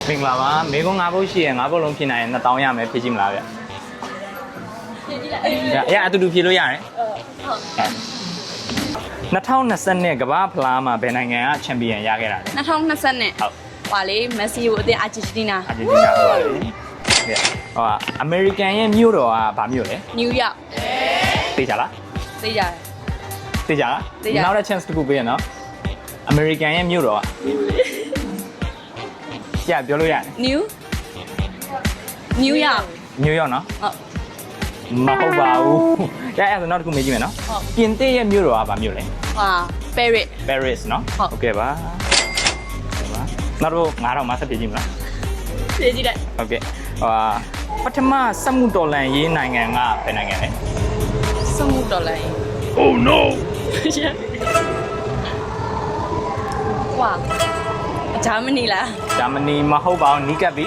မင်္ဂလာပါမေကွန်9ဘုတ်ရှိရင်9ဘုတ်လုံးဖြစ်နိုင်ရင်2000ရမယ်ဖြည့်ကြည့်မလားဗျအဲ့အတူတူဖြည့်လို့ရတယ်2020ကမ္ဘာဖလားမှာဘယ်နိုင်ငံကချန်ပီယံရခဲ့တာလဲ2020နဲ့ဟုတ် ဟာလေမက်ဆီကိုအသင်းအာဂျင်တီးနား အာဂျင်တီးနားဟုတ်ပါလေဟိုအမေရိကန်ရဲ့မြို့တော်ကဘာမြို့လဲ နယူးယောက် သိကြလား သိကြတယ် သိကြလားနောက်တဲ့ chance တစ်ခုပေးရနော်အမေရိကန်ရဲ့မြို့တော်ကကြပြောလို့ရတယ် နယူးယောက် New York နော် ဟုတ် မဟုတ်ပါဘူးအဲ့ဒါဆိုနောက်တစ်ခုမေးကြည့်မယ်နော်ပြင်သစ်ရဲ့မြို့တော်ကဘာမြို့လဲ ဟာပဲရစ် Paris နော် ဟုတ် Okay ပါနောက်တော့9000မှာဆက်ပြကြည့်မလား ဖြည့်ကြည့်လိုက် ဟုတ်ကဲ့ပထမစက်မှုတော်လန်ရေးနိုင်ငံကဘယ်နိုင်ငံလဲ စမှုတော်လိုင်း Oh no ဝါဂျာမနီလား ဂျာမနီမဟုတ်ပါဘူးနီးကပ်ပြီ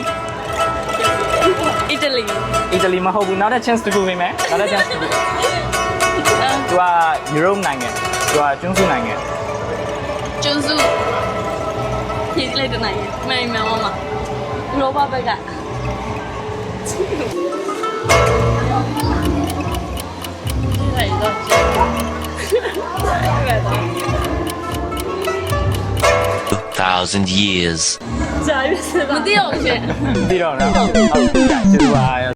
အီတလီ အီတလီမဟုတ်ဘူးနောက်တဲ့ chance တစ်ခုပေးမယ်နောက်တဲ့ chance တစ်ခုသူက Europe နိုင်ငံသူကကျွန်းစုနိုင်ငံ ကျွန်းစုဖြည့်ကြည့်လိုက်တဲ့နိုင်ငံမှန်မှန်ပါရောဘဘက်ကလိုက်တော့ကျန်2,000 years. မသိအောင်ရှင် ပြီးတော့နော်ဟုတ်ကဲ့ကျေးဇူးပါ